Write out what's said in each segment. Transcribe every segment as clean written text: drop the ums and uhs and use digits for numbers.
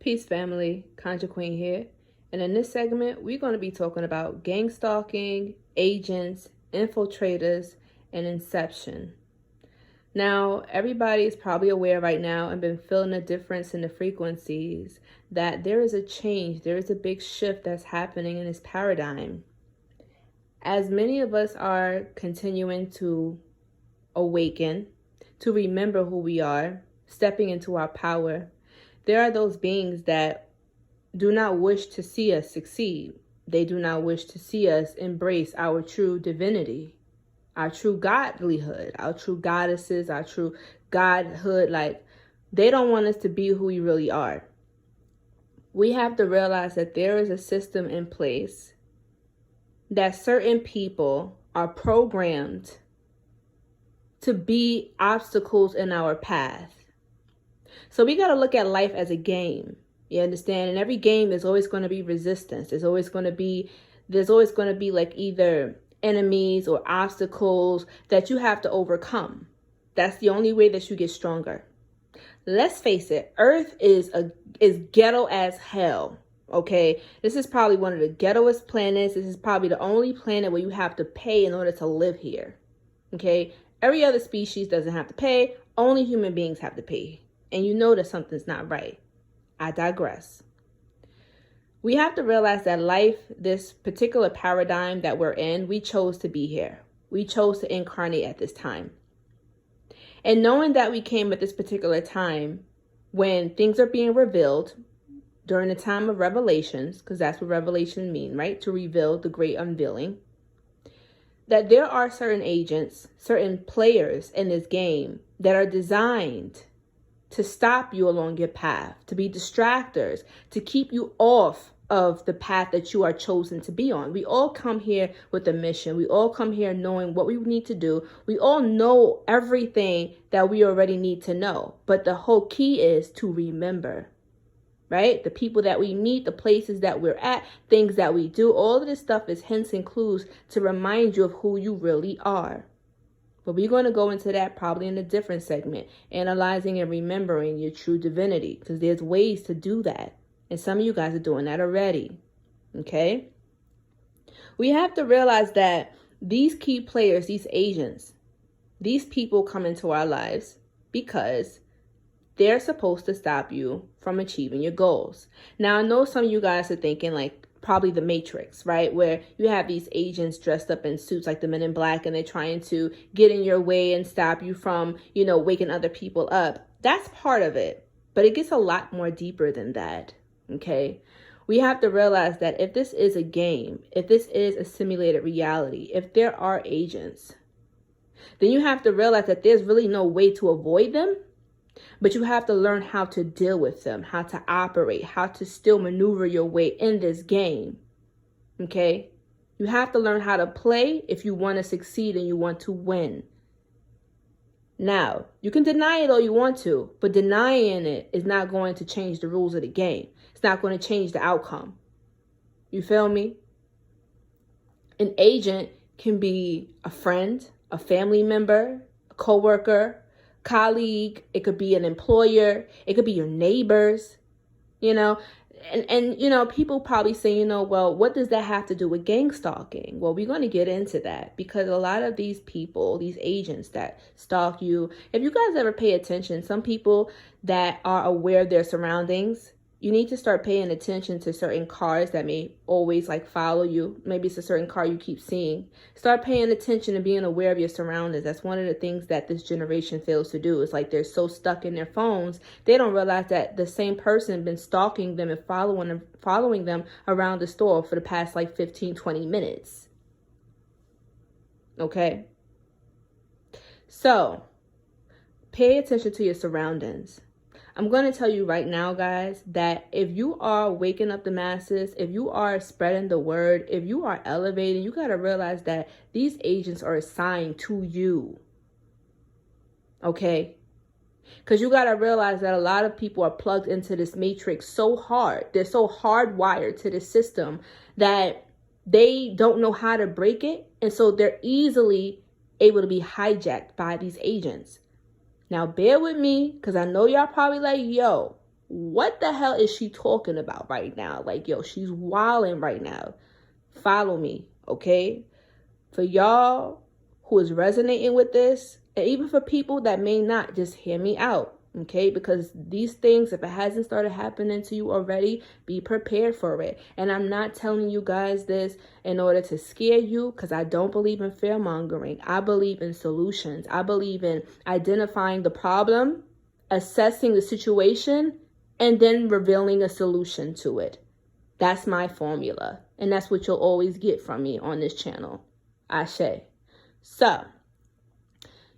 Peace family, conjurequeen here, and in this segment we're going to be talking about gang stalking, agents, infiltrators, and inception. Now, everybody is probably aware right now and been feeling a difference in the frequencies, that there is a change, there is a big shift that's happening in this paradigm. As many of us are continuing to awaken, to remember who we are, stepping into our power, there are those beings that do not wish to see us succeed. They do not wish to see us embrace our true divinity, our true godlyhood, our true goddesses, our true godhood. Like, they don't want us to be who we really are. We have to realize that there is a system in place that certain people are programmed to be obstacles in our path. So we got to look at life as a game. You understand? And every game is always going to be resistance. There's always going to be like either enemies or obstacles that you have to overcome. That's the only way that you get stronger. Let's face it, Earth is ghetto as hell. Okay, this is probably one of the ghettoest planets. This is probably the only planet where you have to pay in order to live here. Okay, every other species doesn't have to pay. Only human beings have to pay. And you know that something's not right. I digress. We have to realize that life, this particular paradigm that we're in, we chose to be here. We chose to incarnate at this time. And knowing that we came at this particular time when things are being revealed during the time of revelations, because that's what revelation means, right? To reveal the great unveiling. That there are certain agents, certain players in this game that are designed to stop you along your path, to be distractors, to keep you off of the path that you are chosen to be on. We all come here with a mission. We all come here knowing what we need to do. We all know everything that we already need to know. But the whole key is to remember, right? The people that we meet, the places that we're at, things that we do, all of this stuff is hints and clues to remind you of who you really are. But we're going to go into that probably in a different segment, analyzing and remembering your true divinity, because there's ways to do that. And some of you guys are doing that already. Okay? We have to realize that these key players, these agents, these people come into our lives because they're supposed to stop you from achieving your goals. Now, I know some of you guys are thinking like, probably the Matrix, right? Where you have these agents dressed up in suits like the Men in Black, and they're trying to get in your way and stop you from, waking other people up. That's part of it, but it gets a lot more deeper than that, okay? We have to realize that if this is a game, if this is a simulated reality, if there are agents, then you have to realize that there's really no way to avoid them. But you have to learn how to deal with them, how to operate, how to still maneuver your way in this game. Okay? You have to learn how to play if you want to succeed and you want to win. Now, you can deny it all you want to, but denying it is not going to change the rules of the game. It's not going to change the outcome. You feel me? An agent can be a friend, a family member, a coworker, colleague. It could be an employer. It could be your neighbors, and people probably say, well, what does that have to do with gang stalking? Well, we're going to get into that, because a lot of these people, these agents that stalk you, if you guys ever pay attention, some people that are aware of their surroundings, you need to start paying attention to certain cars that may always follow you. Maybe it's a certain car you keep seeing. Start paying attention and being aware of your surroundings. That's one of the things that this generation fails to do. It's like they're so stuck in their phones, they don't realize that the same person been stalking them and following them around the store for the past 15, 20 minutes. Okay? So, pay attention to your surroundings. I'm going to tell you right now, guys, that if you are waking up the masses, if you are spreading the word, if you are elevating, you got to realize that these agents are assigned to you. Okay? Because you got to realize that a lot of people are plugged into this matrix so hard. They're so hardwired to this system that they don't know how to break it. And so they're easily able to be hijacked by these agents. Now, bear with me, because I know y'all probably like, yo, what the hell is she talking about right now? Like, yo, she's wilding right now. Follow me, okay? For y'all who is resonating with this, and even for people that may not, just hear me out, okay? Because these things, if it hasn't started happening to you already, be prepared for it. And I'm not telling you guys this in order to scare you, because I don't believe in fear mongering. I believe in solutions. I believe in identifying the problem, assessing the situation, and then revealing a solution to it. That's my formula. And that's what you'll always get from me on this channel. Ashe. So,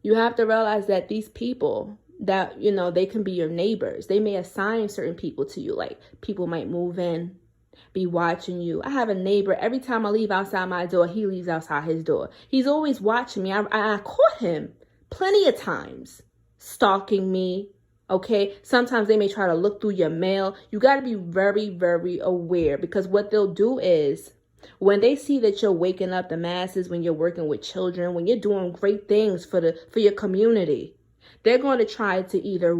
you have to realize that these people that, you know, they can be your neighbors. They may assign certain people to you. Like, people might move in, be watching you. I have a neighbor, every time I leave outside my door, he leaves outside his door. He's always watching me. I caught him plenty of times stalking me. Okay, sometimes they may try to look through your mail. You got to be very, very aware, because what they'll do is when they see that you're waking up the masses, when you're working with children, when you're doing great things for your community, they're going to try to either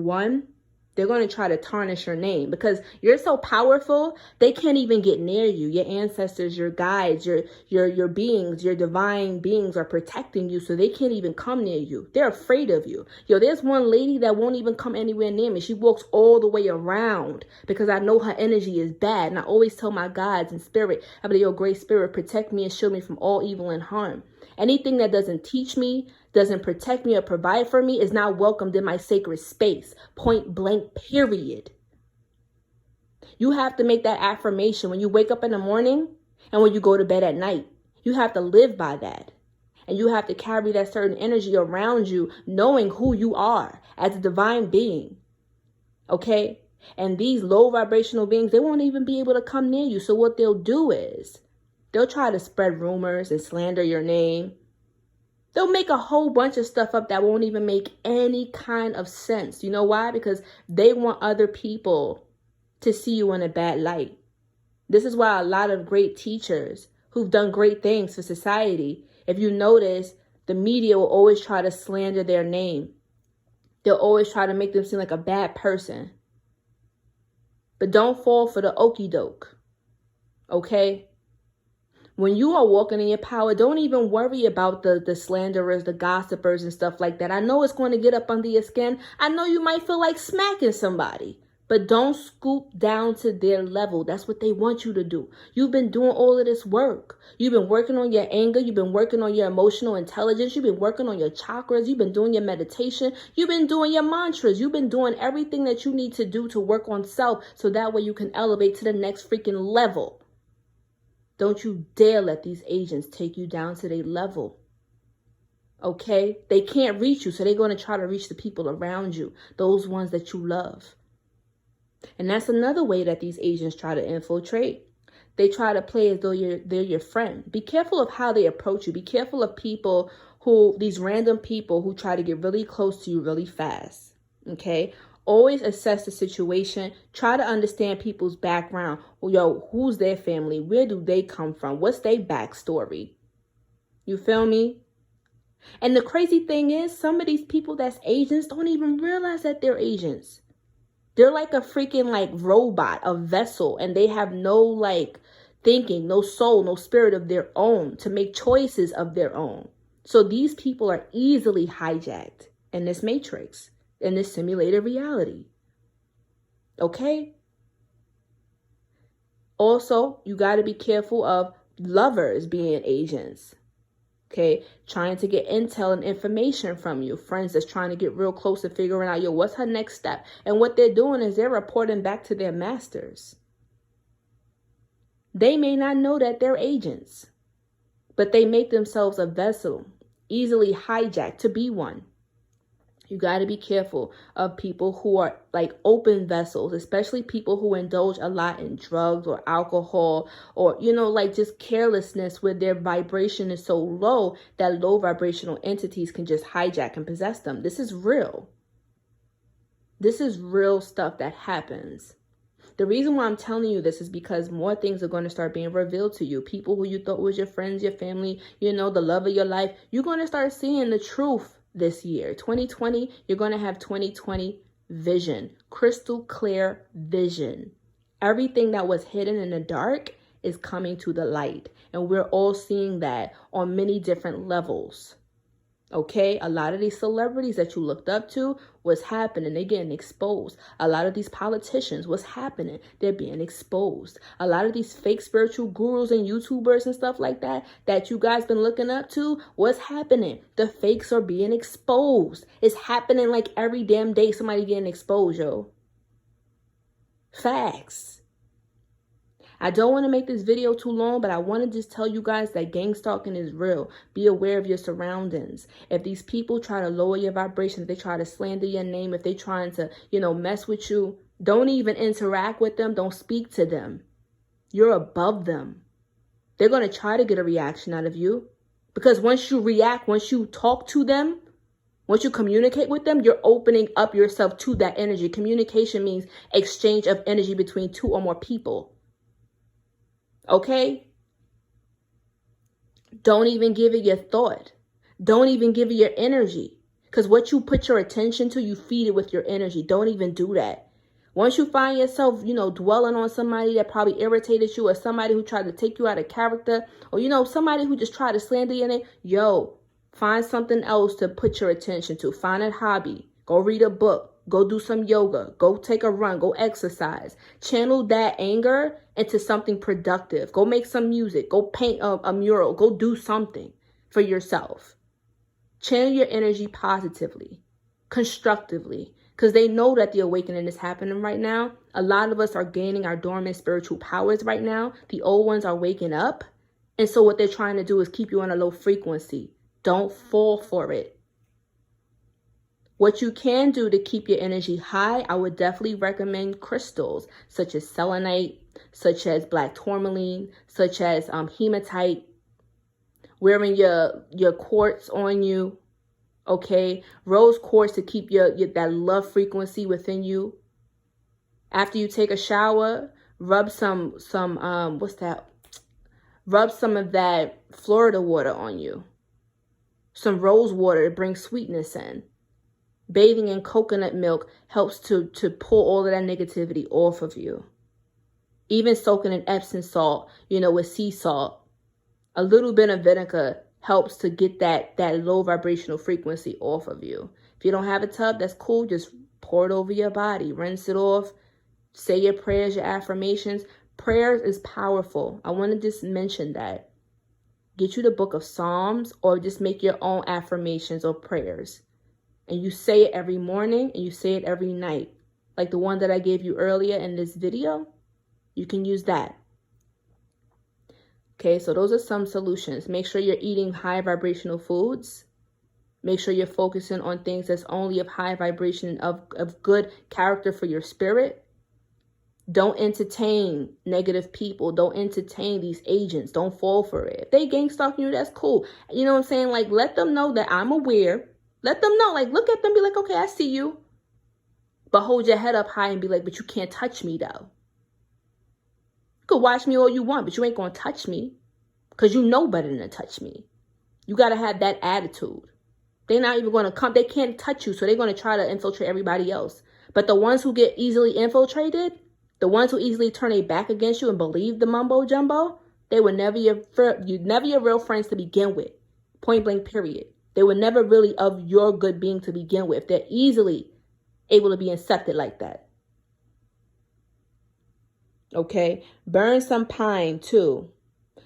they're going to try to tarnish your name, because you're so powerful, they can't even get near you. Your ancestors, your guides, your beings, your divine beings are protecting you, so they can't even come near you. They're afraid of you. Yo, there's one lady that won't even come anywhere near me. She walks all the way around because I know her energy is bad. And I always tell my guides and spirit, I believe, your great spirit, protect me and shield me from all evil and harm. Anything that doesn't teach me, doesn't protect me or provide for me is not welcomed in my sacred space. Point blank, period. You have to make that affirmation when you wake up in the morning and when you go to bed at night. You have to live by that. And you have to carry that certain energy around you, knowing who you are as a divine being. Okay? And these low vibrational beings, they won't even be able to come near you. So what they'll do is they'll try to spread rumors and slander your name. They'll make a whole bunch of stuff up that won't even make any kind of sense. You know why? Because they want other people to see you in a bad light. This is why a lot of great teachers who've done great things for society, if you notice, the media will always try to slander their name. They'll always try to make them seem like a bad person. But don't fall for the okie doke. Okay? When you are walking in your power, don't even worry about the slanderers, the gossipers and stuff like that. I know it's going to get up under your skin. I know you might feel like smacking somebody, but don't scoop down to their level. That's what they want you to do. You've been doing all of this work. You've been working on your anger. You've been working on your emotional intelligence. You've been working on your chakras. You've been doing your meditation. You've been doing your mantras. You've been doing everything that you need to do to work on self, so that way you can elevate to the next freaking level. Don't you dare let these agents take you down to their level. Okay? They can't reach you, so they're going to try to reach the people around you, those ones that you love. And that's another way that these agents try to infiltrate. They try to play as though they're your friend. Be careful of how they approach you. Be careful of these random people who try to get really close to you really fast. Okay? Always assess the situation. Try to understand people's background. Yo, who's their family? Where do they come from? What's their backstory? You feel me? And the crazy thing is, some of these people that's agents don't even realize that they're agents. They're like a freaking robot, a vessel, and they have no thinking, no soul, no spirit of their own to make choices of their own. So these people are easily hijacked in this matrix, in this simulated reality. Okay? Also, you got to be careful of lovers being agents. Okay? Trying to get intel and information from you. Friends that's trying to get real close to figuring out, what's her next step? And what they're doing is they're reporting back to their masters. They may not know that they're agents, but they make themselves a vessel, easily hijacked to be one. You got to be careful of people who are open vessels, especially people who indulge a lot in drugs or alcohol or, just carelessness where their vibration is so low that low vibrational entities can just hijack and possess them. This is real. This is real stuff that happens. The reason why I'm telling you this is because more things are going to start being revealed to you. People who you thought was your friends, your family, the love of your life. You're going to start seeing the truth this year. 2020, you're going to have 2020 vision, crystal clear vision. Everything that was hidden in the dark is coming to the light. And we're all seeing that on many different levels. Okay, a lot of these celebrities that you looked up to, what's happening? They're getting exposed. A lot of these politicians, what's happening? They're being exposed. A lot of these fake spiritual gurus and YouTubers and stuff like that you guys been looking up to, what's happening? The fakes are being exposed. It's happening like every damn day somebody getting exposed, yo. Facts. I don't want to make this video too long, but I want to just tell you guys that gang stalking is real. Be aware of your surroundings. If these people try to lower your vibration, if they try to slander your name, if they're trying to, mess with you, don't even interact with them. Don't speak to them. You're above them. They're going to try to get a reaction out of you. Because once you react, once you talk to them, once you communicate with them, you're opening up yourself to that energy. Communication means exchange of energy between two or more people. Okay? Don't even give it your thought. Don't even give it your energy. Because what you put your attention to, you feed it with your energy. Don't even do that. Once you find yourself, dwelling on somebody that probably irritated you, or somebody who tried to take you out of character, or, somebody who just tried to slander your name, find something else to put your attention to. Find a hobby. Go read a book. Go do some yoga. Go take a run. Go exercise. Channel that anger into something productive. Go make some music. Go paint a mural. Go do something for yourself. Channel your energy positively, constructively, because they know that the awakening is happening right now. A lot of us are gaining our dormant spiritual powers right now. The old ones are waking up. And so what they're trying to do is keep you on a low frequency. Don't fall for it. What you can do to keep your energy high, I would definitely recommend crystals such as selenite, such as black tourmaline, such as hematite. Wearing your quartz on you, okay? Rose quartz to keep your that love frequency within you. After you take a shower, rub some what's that? Rub some of that Florida water on you. Some rose water to bring sweetness in. Bathing in coconut milk helps to pull all of that negativity off of you. Even soaking in Epsom salt, with sea salt. A little bit of vinegar helps to get that low vibrational frequency off of you. If you don't have a tub, that's cool. Just pour it over your body. Rinse it off. Say your prayers, your affirmations. Prayers is powerful. I want to just mention that. Get you the book of Psalms, or just make your own affirmations or prayers. And you say it every morning and you say it every night. Like the one that I gave you earlier in this video. You can use that. Okay, so those are some solutions. Make sure you're eating high vibrational foods. Make sure you're focusing on things that's only of high vibration, of good character for your spirit. Don't entertain negative people. Don't entertain these agents. Don't fall for it. If they gang stalking you, that's cool. You know what I'm saying? Like, let them know that I'm aware. Let them know, like, look at them, be like, okay, I see you. But hold your head up high and be like, but you can't touch me, though. You could watch me all you want, but you ain't going to touch me. Because you know better than to touch me. You got to have that attitude. They're not even going to come. They can't touch you, so they're going to try to infiltrate everybody else. But the ones who get easily infiltrated, the ones who easily turn their back against you and believe the mumbo jumbo, they were never your real friends to begin with. Point blank, period. They were never really of your good being to begin with. They're easily able to be incepted like that. Okay? Burn some pine too.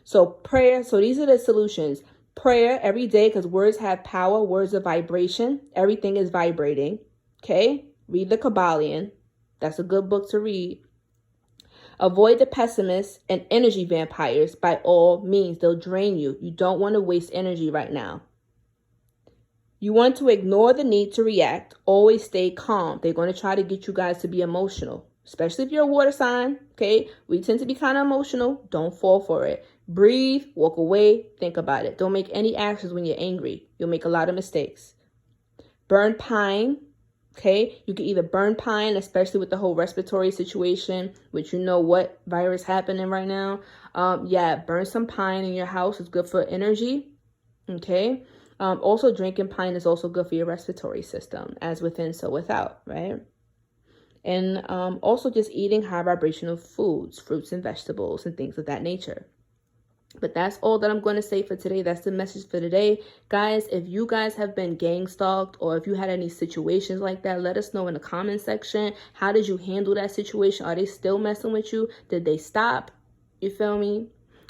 So prayer, so these are the solutions. Prayer every day, because words have power. Words are vibration. Everything is vibrating. Okay? Read the Kabbalion. That's a good book to read. Avoid the pessimists and energy vampires by all means. They'll drain you. You don't want to waste energy right now. You want to ignore the need to react. Always stay calm. They're going to try to get you guys to be emotional, especially if you're a water sign. Okay, we tend to be kind of emotional. Don't fall for it. Breathe, walk away, think about it. Don't make any actions when you're angry. You'll make a lot of mistakes. Burn pine. Okay, you can either burn pine, especially with the whole respiratory situation, which you know what virus happening right now. Burn some pine in your house. It's good for energy. Okay. Also, drinking pine is also good for your respiratory system, as within, so without, right? And also just eating high vibrational foods, fruits and vegetables and things of that nature. But that's all that I'm going to say for today. That's the message for today. Guys, if you guys have been gang stalked or if you had any situations like that, let us know in the comment section. How did you handle that situation? Are they still messing with you? Did they stop? You feel me?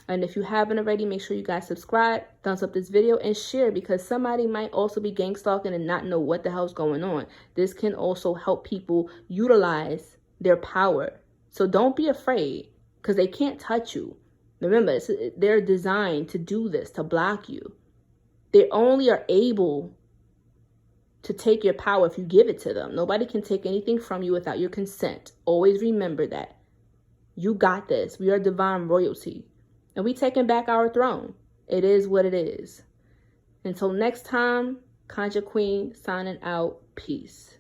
And if you haven't already, make sure you guys subscribe, thumbs up this video, and share, because somebody might also be gang stalking and not know what the hell's going on. This can also help people utilize their power. So don't be afraid, because they can't touch you. Remember, they're designed to do this, to block you. They only are able to take your power if you give it to them. Nobody can take anything from you without your consent. Always remember that. You got this. We are divine royalty. And we taking back our throne. It is what it is. Until next time, Conjure Queen signing out. Peace.